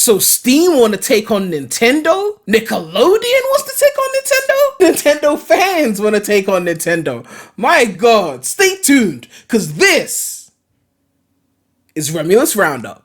So Steam want to take on Nintendo? Nickelodeon wants to take on Nintendo? Nintendo fans want to take on Nintendo. My god, stay tuned, because this is REMulous roundup.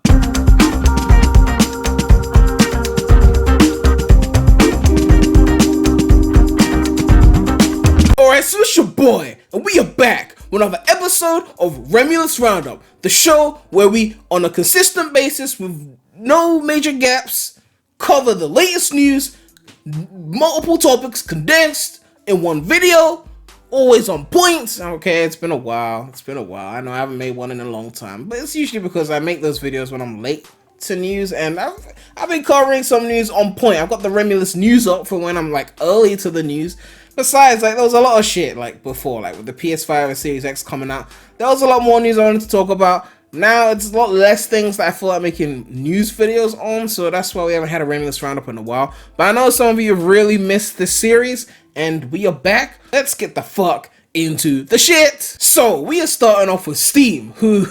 Alright, so it's your boy, and we are back with another episode of REMulous roundup, the show where we, on a consistent basis with no major gaps, cover the latest news, multiple topics condensed in one video, always on point. Okay, it's been a while. I know I haven't made one in a long time, but it's usually because I make those videos when I'm late to news, and I've been covering some news on point. I've got the REMulous news up for when I'm like early to the news. Besides, like, there was a lot of shit like before, like with the PS5 and Series X coming out. There was a lot more news I wanted to talk about. Now it's a lot less things that I feel like making news videos on, so that's why we haven't had a REMulous roundup in a while. But I know some of you have really missed this series, and we are back. Let's get the fuck into the shit. So we are starting off with Steam, who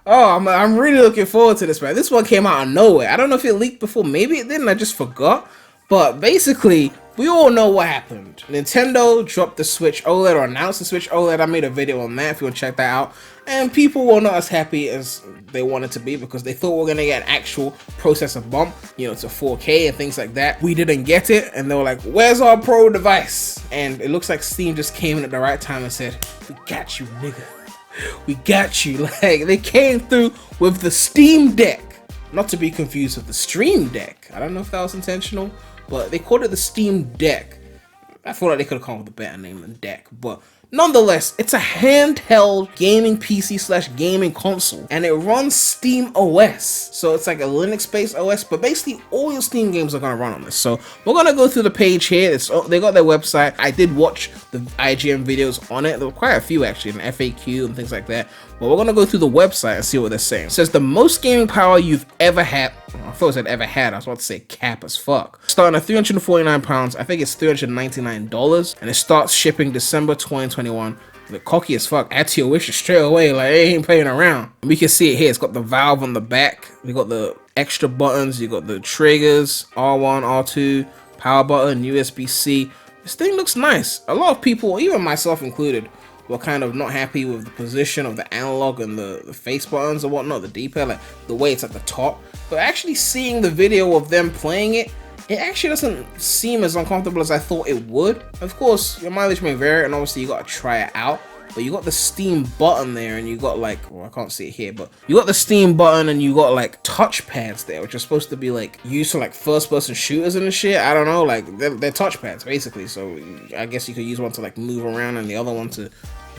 I'm really looking forward to this, man. This one came out of nowhere. I don't know if it leaked before, maybe it didn't, I just forgot. But basically, we all know what happened. Nintendo dropped the Switch OLED, or announced the Switch OLED. I made a video on that if you want to check that out. And people were not as happy as they wanted to be because they thought we were going to get an actual processor bump, you know, to 4K and things like that. We didn't get it, and they were like, where's our pro device? And it looks like Steam just came in at the right time and said, we got you, nigga. We got you. Like, they came through with the Steam Deck. Not to be confused with the Stream Deck. I don't know if that was intentional, but they called it the Steam Deck. I feel like they could have come up with a better name than Deck, but nonetheless, it's a handheld gaming PC / gaming console, and it runs Steam OS. So it's like a Linux-based OS, but basically all your Steam games are gonna run on this. So we're gonna go through the page here. They got their website. I did watch the IGN videos on it. There were quite a few actually, an FAQ and things like that. But we're gonna go through the website and see what they're saying. It says the most gaming power you've ever had. I thought it said ever had. I was about to say cap as fuck. Starting at £349. I think it's $399, and it starts shipping December 2021. The cocky as fuck. Add to your wishes straight away. Like, they ain't playing around. We can see it here. It's got the valve on the back. We got the extra buttons. You got the triggers, R1, R2, power button, USB-C. This thing looks nice. A lot of people, even myself included, were kind of not happy with the position of the analog and the face buttons and whatnot, the D-pad, like the way it's at the top. But actually seeing the video of them playing it, it actually doesn't seem as uncomfortable as I thought it would. Of course, your mileage may vary, and obviously you gotta try it out. But you got the Steam button there, and you got like, well, I can't see it here, but you got the Steam button, and you got like touch pads there, which are supposed to be like used for like first-person shooters and shit. I don't know, like they're touch pads basically. So I guess you could use one to like move around, and the other one to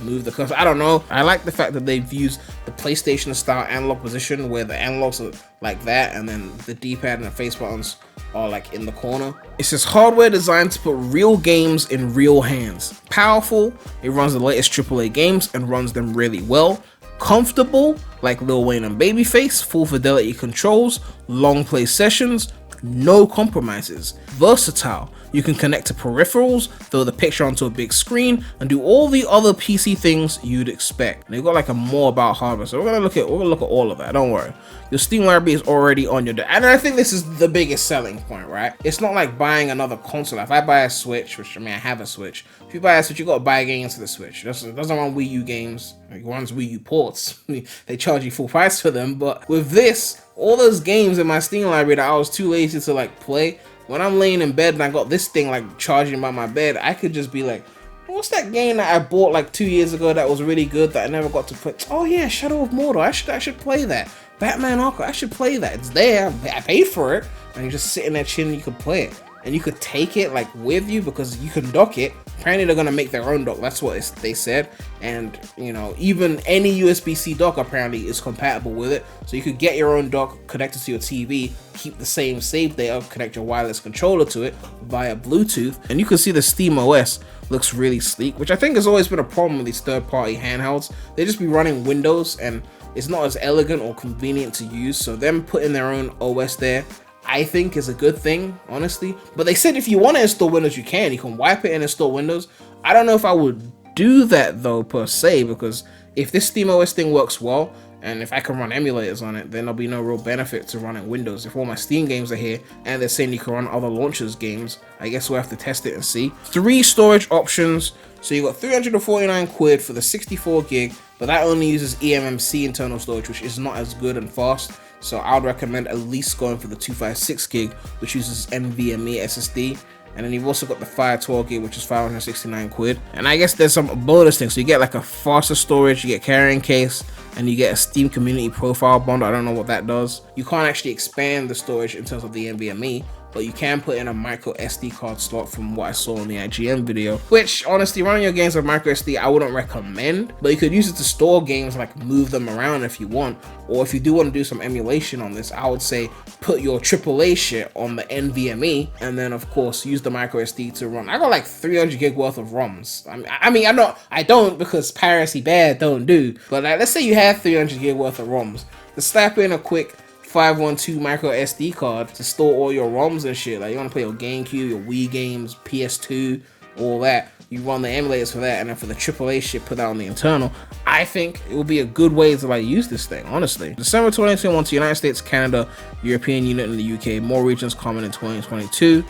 move the cursor. I don't know. I like the fact that they've used the PlayStation style analog position where the analogs are like that, and then the D-pad and the face buttons are like in the corner. It says hardware designed to put real games in real hands. Powerful, it runs the latest AAA games and runs them really well. Comfortable, like Lil Wayne and Babyface. Full fidelity controls, long play sessions, no compromises. Versatile, you can connect to peripherals, throw the picture onto a big screen, and do all the other PC things you'd expect. And they've got like a more about hardware, so we're gonna look at all of that. Don't worry, your Steam library is already on your deck, and I think this is the biggest selling point, right? It's not like buying another console. If I buy a Switch, which I mean I have a Switch, if you buy a Switch, you gotta buy games for the Switch. It doesn't run Wii U games. It runs Wii U ports. They charge you full price for them, but with this, all those games in my Steam library that I was too lazy to like play, when I'm laying in bed and I got this thing like charging by my bed, I could just be like, what's that game that I bought like 2 years ago that was really good that I never got to play? Oh yeah, Shadow of Mordor. I should play that. Batman Arkham. I should play that. It's there. I paid for it, and you just sit in there chilling. You could play it, and you could take it like with you because you can dock it. Apparently they're gonna make their own dock. That's what they said. And you know, even any USB-C dock apparently is compatible with it. So you could get your own dock connected to your TV, keep the same save data, connect your wireless controller to it via Bluetooth, and you can see the Steam OS looks really sleek, which I think has always been a problem with these third-party handhelds. They just be running Windows, and it's not as elegant or convenient to use. So them putting their own OS there, I think is a good thing, honestly. But they said if you want to install Windows, you can wipe it and install Windows. I don't know if I would do that though per se, because if this Steam OS thing works well, And if I can run emulators on it, then there'll be no real benefit to running Windows. If all my Steam games are here and they're saying you can run other launchers games, I guess we'll have to test it and see. 3 storage options. So you got 349 quid for the 64 gig, but that only uses eMMC internal storage, which is not as good and fast. So I would recommend at least going for the 256 gig, which uses NVMe SSD. And then you've also got the 512 gig, which is 569 quid. And I guess there's some bonus things. So you get like a faster storage, you get carrying case, and you get a Steam community profile bundle. I don't know what that does. You can't actually expand the storage in terms of the NVMe, but you can put in a micro SD card slot from what I saw in the IGN video, which honestly, running your games with micro SD, I wouldn't recommend, but you could use it to store games, like move them around if you want. Or if you do want to do some emulation on this, I would say put your AAA shit on the NVMe, and then of course use the micro SD to run. I got like 300 gig worth of ROMs. I don't because piracy bad, don't do. But like, let's say you have 300 gig worth of ROMs, to slap in a quick 512 micro SD card to store all your ROMs and shit. Like you want to play your GameCube, your Wii games, PS2, all that. You run the emulators for that, and then for the AAA shit, put that on the internal. I think it will be a good way to like use this thing, honestly. December 2021 to United States, Canada, European Union, and the UK. More regions coming in 2022.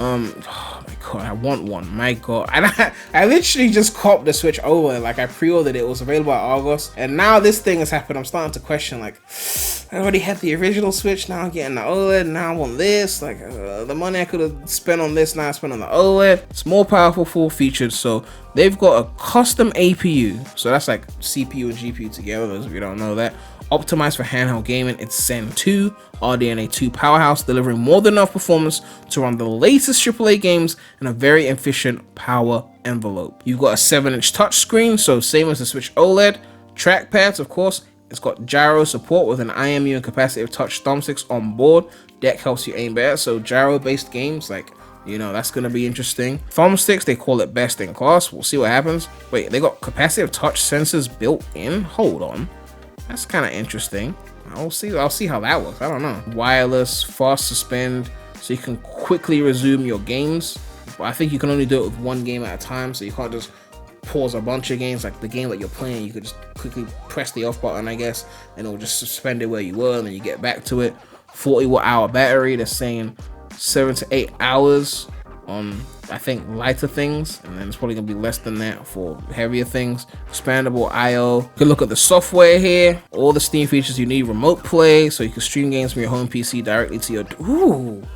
Oh my god, I want one. My god, I literally just copped the Switch OLED. Like I pre-ordered it, was available at August, and now this thing has happened. I'm starting to question, like, I already had the original Switch, now I'm getting the OLED, now I want this. Like the money I could have spent on this, now I spent on the OLED. It's more powerful, full featured. So they've got a custom APU, so that's like CPU and GPU together, those of you don't know that. Optimized for handheld gaming, it's Zen 2 RDNA 2 powerhouse, delivering more than enough performance to run the latest AAA games in a very efficient power envelope. You've got a 7-inch touchscreen, so same as the Switch OLED. Trackpads, of course. It's got gyro support with an IMU and capacitive touch thumbsticks on board. Deck helps you aim better, so gyro-based games, like, you know, that's gonna be interesting. Thumbsticks, they call it best in class. We'll see what happens. Wait, they got capacitive touch sensors built in? Hold on. That's kind of interesting. I'll see how that works. I don't know. Wireless, fast suspend, so you can quickly resume your games. But I think you can only do it with one game at a time, so you can't just pause a bunch of games. Like the game that you're playing, you could just quickly press the off button, I guess, and it'll just suspend it where you were, and then you get back to it. 40 watt-hour battery. They're saying 7 to 8 hours on, I think, lighter things, and then it's probably gonna be less than that for heavier things. Expandable IO. You can look at the software here. All the Steam features you need. Remote play, so you can stream games from your home PC directly to your... Ooh.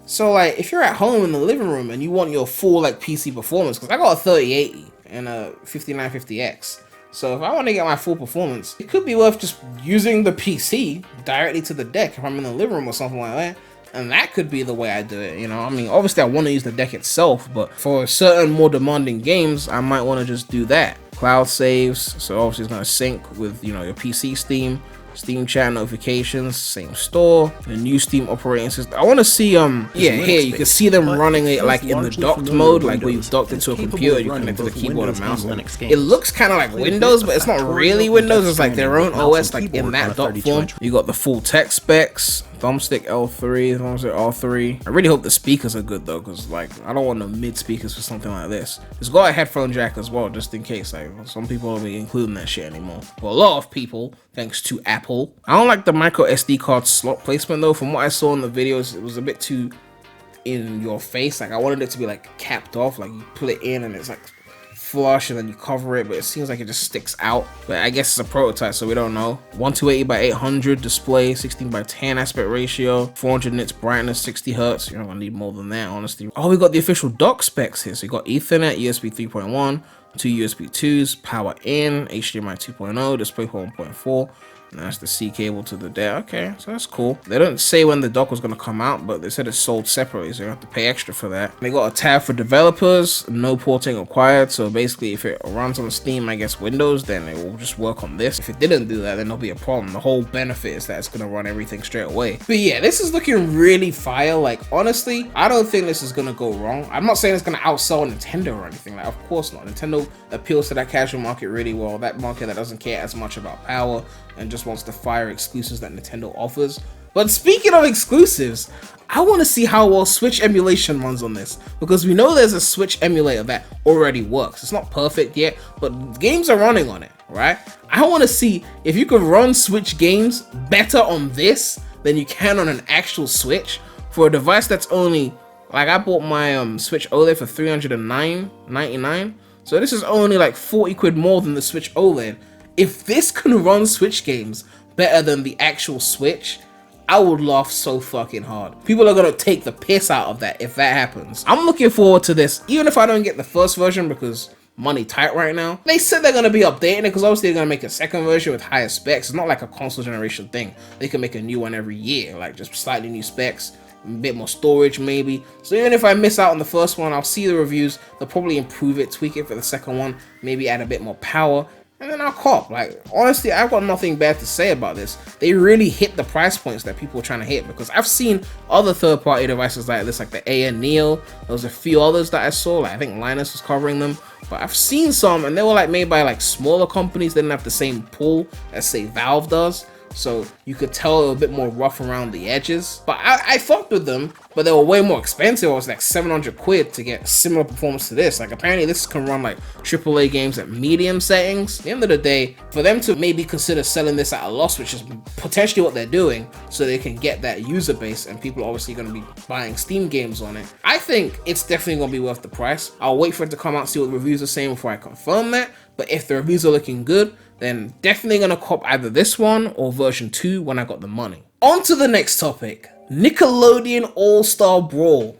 So like, if you're at home in the living room and you want your full like PC performance, because I got a 3080 and a 5950X. So if I want to get my full performance, it could be worth just using the PC directly to the deck if I'm in the living room or something like that. And that could be the way I do it, you know. I mean, obviously I want to use the deck itself, but for certain more demanding games, I might want to just do that. Cloud saves, so obviously it's going to sync with, you know, your PC Steam. Steam chat notifications, same store. The new Steam operating system. I want to see here you can see them running it like in the docked mode, like where you've docked into a computer, you connect to the keyboard and mouse. It looks kind of like Windows, but it's not really Windows. It's like their own OS, like in that docked form. You got the full tech specs. Thumbstick L3, thumbstick R3. I really hope the speakers are good though, because like I don't want no mid speakers for something like this. It's got a headphone jack as well, just in case. Like some people don't be including that shit anymore. Well, a lot of people, thanks to Apple. I don't like the micro SD card slot placement though. From what I saw in the videos, it was a bit too in your face. Like I wanted it to be like capped off, like you put it in and it's like flush and then you cover it, but it seems like it just sticks out. But I guess it's a prototype, so we don't know. 1280 by 800 display, 16 by 10 aspect ratio, 400 nits brightness, 60 hertz. You're not gonna need more than that, honestly. Oh, we got the official dock specs here. So you got Ethernet, USB 3.1, 2 USB 2s, power in, HDMI 2.0, DisplayPort 1.4. And that's the C cable to the deck. Okay, so that's cool. They don't say when the dock was going to come out, but they said it's sold separately, so you have to pay extra for that. They got a tab for developers, no porting required. So basically, if it runs on Steam, I guess Windows, then it will just work on this. If it didn't do that, then there'll be a problem. The whole benefit is that it's going to run everything straight away. But yeah, this is looking really fire. Like, honestly, I don't think this is going to go wrong. I'm not saying it's going to outsell Nintendo or anything. Like, of course not. Nintendo appeals to that casual market really well. That market that doesn't care as much about power and just wants the fire exclusives that Nintendo offers. But speaking of exclusives, I want to see how well Switch emulation runs on this, because we know there's a Switch emulator that already works. It's not perfect yet, but games are running on it, right? I want to see if you can run Switch games better on this than you can on an actual Switch for a device that's only, like, I bought my Switch OLED for $309.99, so this is only like 40 quid more than the Switch OLED. If this can run Switch games better than the actual Switch, I would laugh so fucking hard. People are gonna take the piss out of that if that happens. I'm looking forward to this, even if I don't get the first version because money tight right now. They said they're gonna be updating it because obviously they're gonna make a second version with higher specs. It's not like a console generation thing. They can make a new one every year, like just slightly new specs, a bit more storage maybe. So even if I miss out on the first one, I'll see the reviews. They'll probably improve it, tweak it for the second one, maybe add a bit more power, and then I'll cop. Like, honestly, I've got nothing bad to say about this. They really hit the price points that people are trying to hit, because I've seen other third-party devices like this, like the AN Neo. There was a few others that I saw, like I think Linus was covering them, but I've seen some and they were like made by like smaller companies. They didn't have the same pull as say Valve does, so you could tell they were a bit more rough around the edges. But I fucked with them, but they were way more expensive. It was like 700 quid to get similar performance to this. Like, apparently this can run like AAA games at medium settings. At the end of the day, for them to maybe consider selling this at a loss, which is potentially what they're doing, so they can get that user base and people are obviously going to be buying Steam games on it, I think it's definitely going to be worth the price. I'll wait for it to come out, see what the reviews are saying before I confirm that. But if the reviews are looking good, then definitely gonna cop either this one or version 2 when I got the money. On to the next topic, Nickelodeon All-Star Brawl.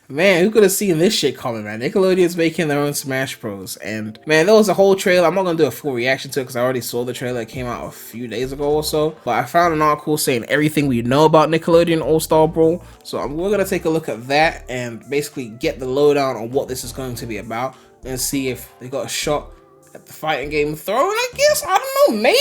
Man, who could have seen this shit coming, man? Nickelodeon's making their own Smash Bros. And man, there was a whole trailer. I'm not gonna do a full reaction to it because I already saw the trailer. It came out a few days ago or so. But I found an article saying everything we know about Nickelodeon All-Star Brawl. So we're gonna take a look at that and basically get the lowdown on what this is going to be about and see if they got a shot at the fighting game throwing, I guess. I don't know, maybe?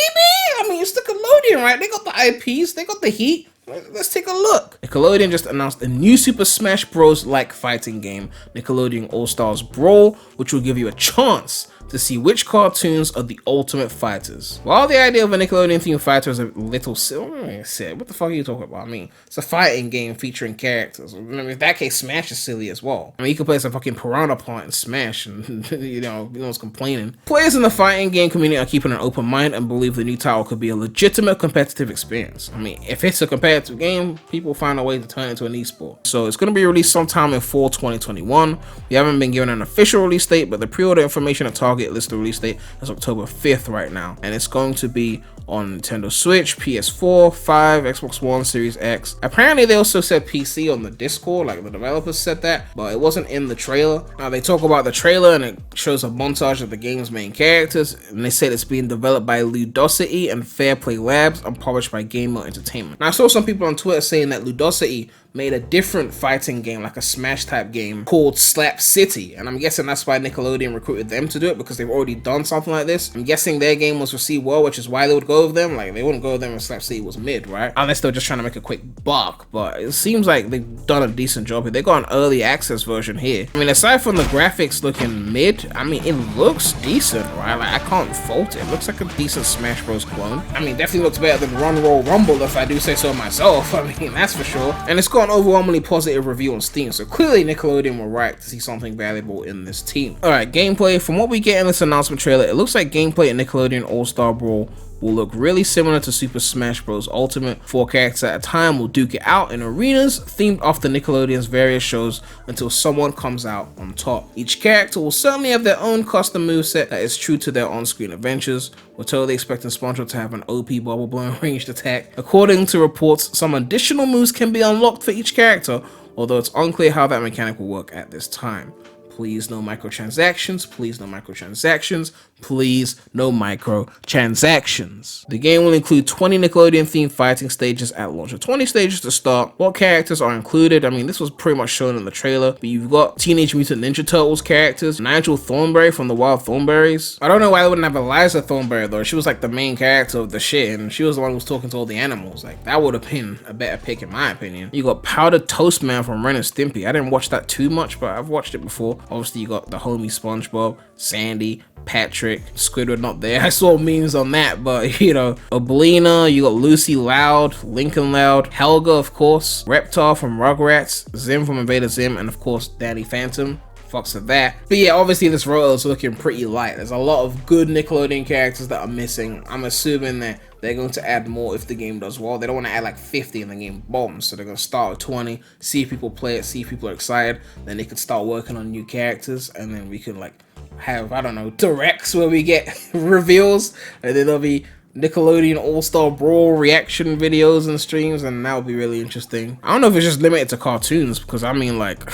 I mean, it's Nickelodeon, right? They got the IPs, they got the heat. Let's take a look. Nickelodeon just announced a new Super Smash Bros-like fighting game, Nickelodeon All-Stars Brawl, which will give you a chance to see which cartoons are the ultimate fighters. While the idea of a Nickelodeon-themed fighter is a little silly, what the fuck are you talking about? I mean, it's a fighting game featuring characters. I mean, in that case, Smash is silly as well. I mean, you can play some fucking piranha plant in Smash and, no one's complaining. Players in the fighting game community are keeping an open mind and believe the new title could be a legitimate competitive experience. I mean, if it's a competitive game, people find a way to turn it into an esport. So it's going to be released sometime in fall 2021. We haven't been given an official release date, but the pre-order information at Target list the release date as October 5th right now, and it's going to be on Nintendo Switch, PS4, 5, Xbox One, Series X. Apparently they also said PC on the Discord, like the developers said that, but it wasn't in the trailer. Now they talk about the trailer and it shows a montage of the game's main characters, and they said it's being developed by Ludosity and Fairplay Labs and published by Gamer Entertainment. Now I saw some people on Twitter saying that Ludosity made a different fighting game, like a Smash type game called Slap City, and I'm guessing that's why Nickelodeon recruited them to do it, because they've already done something like this. I'm guessing their game was received well, which is why they would go with them. Like, they wouldn't go with them if Slap City was mid, right? Unless they were just trying to make a quick buck, but it seems like they've done a decent job here. They got an early access version here. I mean, aside from the graphics looking mid, I mean, it looks decent, right? Like, I can't fault it. It looks like a decent Smash Bros clone. I mean, definitely looks better than Run Roll Rumble, if I do say so myself. I mean, that's for sure. And it's got an overwhelmingly positive review on Steam, so clearly Nickelodeon were right to see something valuable in this team. Alright, gameplay. From what we get in this announcement trailer, it looks like gameplay in Nickelodeon All-Star Brawl will look really similar to Super Smash Bros. Ultimate. 4 characters at a time will duke it out in arenas themed after Nickelodeon's various shows until someone comes out on top. Each character will certainly have their own custom moveset that is true to their on-screen adventures. We're totally expecting SpongeBob to have an OP bubble blowing ranged attack. According to reports, some additional moves can be unlocked for each character, although it's unclear how that mechanic will work at this time. Please no microtransactions, please no microtransactions, please no microtransactions. The game will include 20 Nickelodeon themed fighting stages at launch. So 20 stages to start. What characters are included? I mean, this was pretty much shown in the trailer, but you've got Teenage Mutant Ninja Turtles characters, Nigel Thornberry from the Wild Thornberries. I don't know why they wouldn't have Eliza Thornberry though. She was like the main character of the shit, and she was the one who was talking to all the animals. Like, that would have been a better pick in my opinion. You got Powdered Toast Man from Ren and Stimpy. I didn't watch that too much, but I've watched it before. Obviously, you got the homie SpongeBob, Sandy, Patrick, Squidward not there. I saw memes on that, but you know, Oblina, you got Lucy Loud, Lincoln Loud, Helga, of course, Reptar from Rugrats, Zim from Invader Zim, and of course, Danny Phantom fucks with that. But yeah, obviously this roller is looking pretty light. There's a lot of good Nickelodeon characters that are missing. I'm assuming that they're going to add more if the game does well. They don't want to add like 50 and the game bombs, so they're going to start with 20, see if people play it, see if people are excited, then they can start working on new characters, and then we can like have, I don't know, directs where we get reveals, and then there'll be Nickelodeon All-Star Brawl reaction videos and streams, and that would be really interesting. I don't know if it's just limited to cartoons, because I mean, like,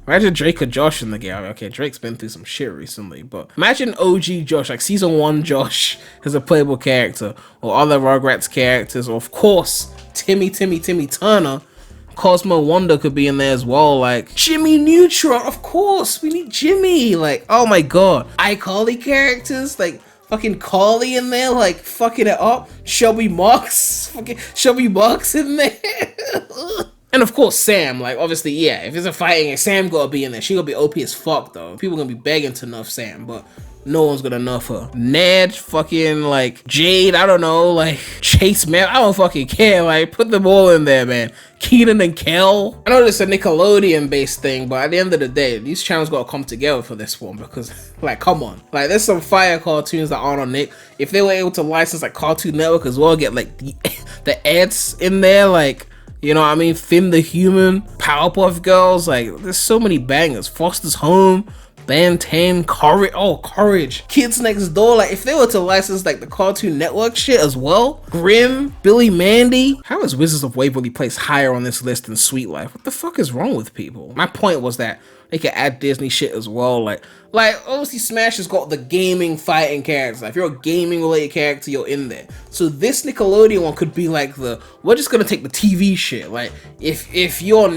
imagine Drake or Josh in the game. Okay, Drake's been through some shit recently, but imagine OG Josh, like season 1 Josh as a playable character, or other Rugrats characters, or of course, Timmy Turner. Cosmo Wonder could be in there as well, like Jimmy Neutron, of course, we need Jimmy, like, oh my god. iCarly characters, like fucking Carly in there, like fucking it up. Shelby Marks, fucking Shelby Marks in there. And of course Sam, like obviously, yeah, if it's a fighting, Sam gotta be in there. She gonna be OP as fuck though. People gonna be begging to nerf Sam, but no one's gonna nerf her. Ned, fucking like Jade, I don't know, like Chase, man, I don't fucking care. Like put them all in there, man. Keenan and Kel. I know this is a Nickelodeon based thing, but at the end of the day, these channels gotta come together for this one, because like, come on, like there's some fire cartoons that aren't on Nick. If they were able to license like Cartoon Network as well, get like the ads in there, like, you know what I mean, Finn the Human, Powerpuff Girls, like there's so many bangers. Foster's Home, Ben 10, Courage, Kids Next Door. Like if they were to license like the Cartoon Network shit as well, Grimm, Billy Mandy. How is Wizards of Waverly placed higher on this list than Sweet Life? What the fuck is wrong with people? My point was that they could add Disney shit as well. Like obviously Smash has got the gaming fighting characters. Like, if you're a gaming related character, you're in there. So this Nickelodeon one could be like we're just gonna take the TV shit. Like if your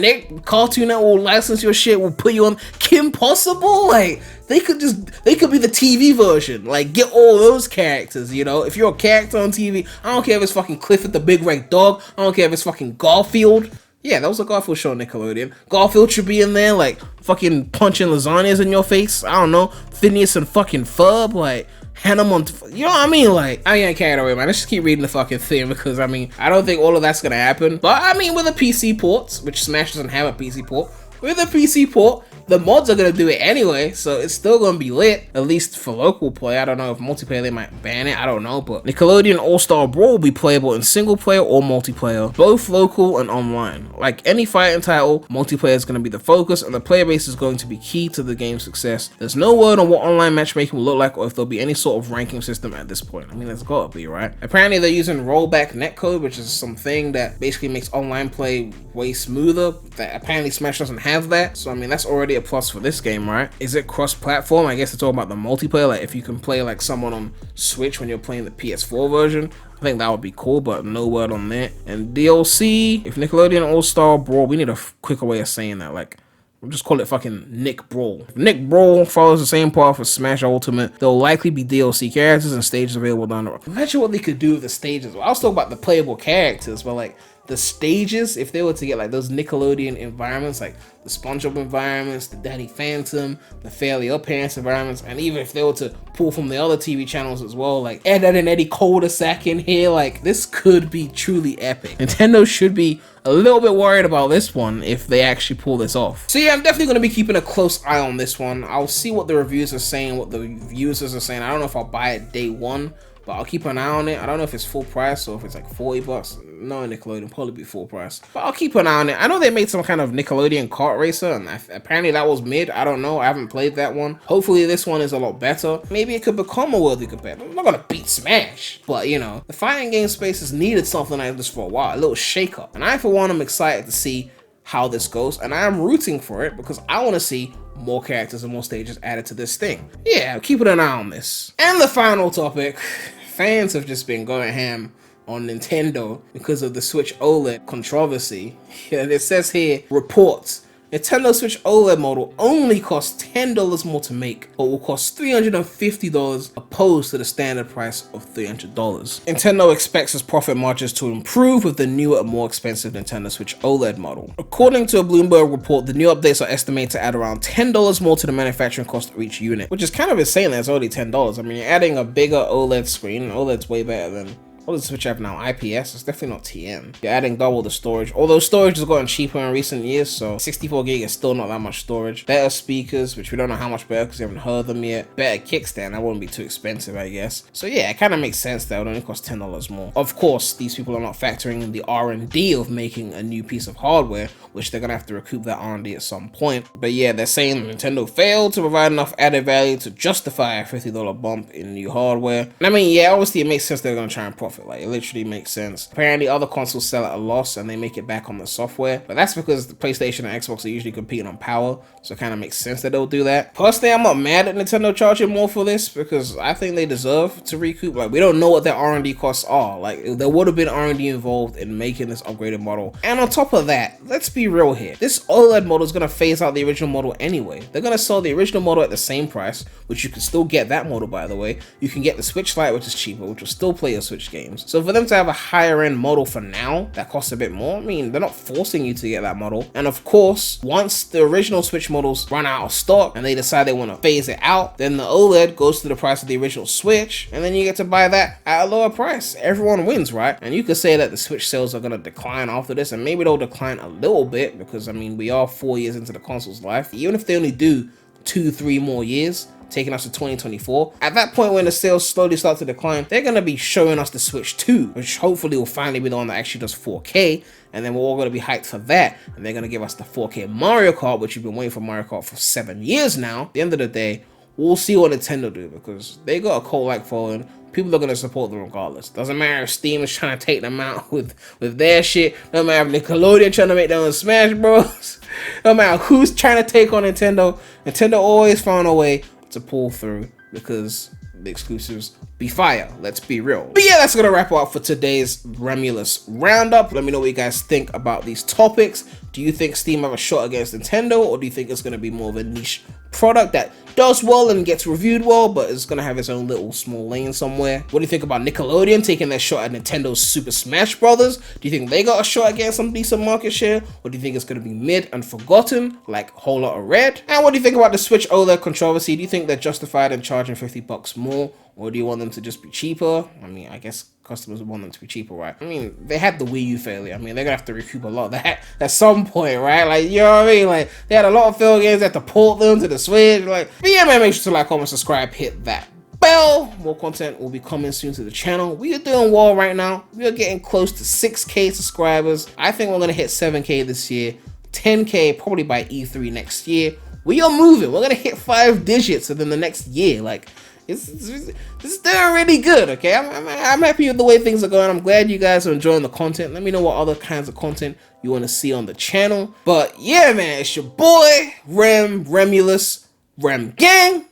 Cartoon Network will license your shit, we'll put you on Kim Possible. Like they could be the TV version. Like get all those characters, you know. If you're a character on TV, I don't care if it's fucking Clifford the Big Red Dog. I don't care if it's fucking Garfield. Yeah, that was a Garfield show on Nickelodeon. Garfield should be in there, like, fucking punching lasagnas in your face. I don't know. Phineas and fucking Ferb, like, Hannah you know what I mean? Like, I ain't carried away, man. Let's just keep reading the fucking thing, because, I mean, I don't think all of that's gonna happen. But, I mean, with a PC port, which Smash doesn't have a PC port, with a PC port, the mods are gonna do it anyway, so it's still gonna be lit, at least for local play. I don't know if multiplayer they might ban it, I don't know, but Nickelodeon All-Star Brawl will be playable in single player or multiplayer, both local and online. Like any fighting title, multiplayer is gonna be the focus, and the player base is going to be key to the game's success. There's no word on what online matchmaking will look like, or if there'll be any sort of ranking system at this point. I mean, there's gotta be, right? Apparently they're using rollback netcode, which is something that basically makes online play way smoother. That apparently Smash doesn't have that, so I mean that's already a plus for this game, right? Is it cross-platform? I guess it's all about the multiplayer. Like if you can play like someone on Switch when you're playing the PS4 version, I think that would be cool, but no word on that. And DLC, if Nickelodeon All-Star Brawl, we need a quicker way of saying that. Like, we'll just call it fucking Nick Brawl. If Nick Brawl follows the same path as Smash Ultimate, there'll likely be DLC characters and stages available down the road. Imagine what they could do with the stages. I was talking about the playable characters, but like the stages, if they were to get like those Nickelodeon environments, like the SpongeBob environments, the Danny Phantom, the Fairly Up Parents environments, and even if they were to pull from the other TV channels as well, like Ed and Eddie Cul-de-sac in here, like this could be truly epic. Nintendo should be a little bit worried about this one if they actually pull this off. So yeah, I'm definitely going to be keeping a close eye on this one. I'll see what the reviews are saying, what the users are saying. I don't know if I'll buy it day one, but I'll keep an eye on it. I don't know if it's full price or if it's like 40 bucks. No, Nickelodeon, probably be full price. But I'll keep an eye on it. I know they made some kind of Nickelodeon kart racer, and apparently that was mid. I don't know. I haven't played that one. Hopefully this one is a lot better. Maybe it could become a worthy competitor. I'm not gonna beat Smash, but you know, the fighting game space has needed something like this for a while, a little shake up. And I, for one, am excited to see how this goes, and I am rooting for it because I want to see more characters and more stages added to this thing. Yeah, keeping an eye on this. And the final topic, fans have just been going ham on Nintendo because of the Switch OLED controversy. And it says here, reports, Nintendo Switch OLED model only costs $10 more to make, but will cost $350 opposed to the standard price of $300. Nintendo expects its profit margins to improve with the newer and more expensive Nintendo Switch OLED model. According to a Bloomberg report, the new updates are estimated to add around $10 more to the manufacturing cost of each unit, which is kind of insane that it's only $10. I mean, you're adding a bigger OLED screen. OLED's way better than What does the Switch have now? IPS? It's definitely not TN. You're adding double the storage, although storage has gotten cheaper in recent years, so 64 gig is still not that much storage. Better speakers, which we don't know how much better because we haven't heard them yet. Better kickstand, that wouldn't be too expensive, I guess. So yeah, it kind of makes sense that it would only cost $10 more. Of course, these people are not factoring in the R&D of making a new piece of hardware, which they're gonna have to recoup that R&D at some point. But yeah, they're saying Nintendo failed to provide enough added value to justify a $50 bump in new hardware. And I mean, yeah, obviously it makes sense they're gonna try and profit. Like, it literally makes sense. Apparently other consoles sell at a loss and they make it back on the software, but that's because the PlayStation and Xbox are usually competing on power, so it kind of makes sense that they'll do that. Personally, I'm not mad at Nintendo charging more for this because I think they deserve to recoup. Like, we don't know what their R&D costs are. Like, there would have been R&D involved in making this upgraded model. And on top of that, let's be real here. This OLED model is going to phase out the original model anyway. They're going to sell the original model at the same price, which you can still get that model, by the way. You can get the Switch Lite, which is cheaper, which will still play your Switch games. So for them to have a higher end model for now that costs a bit more, I mean, they're not forcing you to get that model. And of course, once the original Switch models run out of stock and they decide they want to phase it out, then the OLED goes to the price of the original Switch, and then you get to buy that at a lower price. Everyone wins, right? And you could say that the Switch sales are going to decline after this, and maybe they'll decline a little bit because, I mean, we are 4 years into the console's life. Even if they only do 2-3 more years, taking us to 2024. At that point, when the sales slowly start to decline, they're going to be showing us the Switch 2, which hopefully will finally be the one that actually does 4K, and then we're all going to be hyped for that, and they're going to give us the 4K Mario Kart, which we've been waiting for Mario Kart for 7 years now. At the end of the day, we'll see what Nintendo do, because they got a cult-like following. People are going to support them regardless. Doesn't matter if Steam is trying to take them out with their shit. Doesn't matter if Nickelodeon trying to make their own Smash Bros. No matter who's trying to take on Nintendo. Nintendo always found a way to pull through because the exclusives be fire. Let's be real. But yeah, that's gonna wrap it up for today's REMulous roundup. Let me know what you guys think about these topics. Do you think Steam have a shot against Nintendo, or do you think it's gonna be more of a niche product that does well and gets reviewed well, but is gonna have its own little small lane somewhere? What do you think about Nickelodeon taking their shot at Nintendo's Super Smash Brothers? Do you think they got a shot at getting some decent market share, or do you think it's gonna be mid and forgotten like Whole Lotta Red? And what do you think about the Switch OLED controversy? Do you think they're justified in charging $50 more, or do you want them to just be cheaper? I mean, I guess customers would want them to be cheaper, right? I mean, they had the Wii U failure. I mean, they're gonna have to recoup a lot of that at some point, right? Like, you know what I mean? Like, they had a lot of failed games, they had to port them to the Switch. Like, but yeah, man, make sure to like, comment, subscribe, hit that bell. More content will be coming soon to the channel. We are doing well right now. We are getting close to 6K subscribers. I think we're gonna hit 7K this year, 10K probably by E3 next year. We are moving. We're gonna hit 5 digits within the next year. Like, it's doing really good, okay? I'm happy with the way things are going. I'm glad you guys are enjoying the content. Let me know what other kinds of content you want to see on the channel. But yeah, man, it's your boy, REMulous, Rem Gang,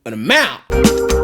and I'm out.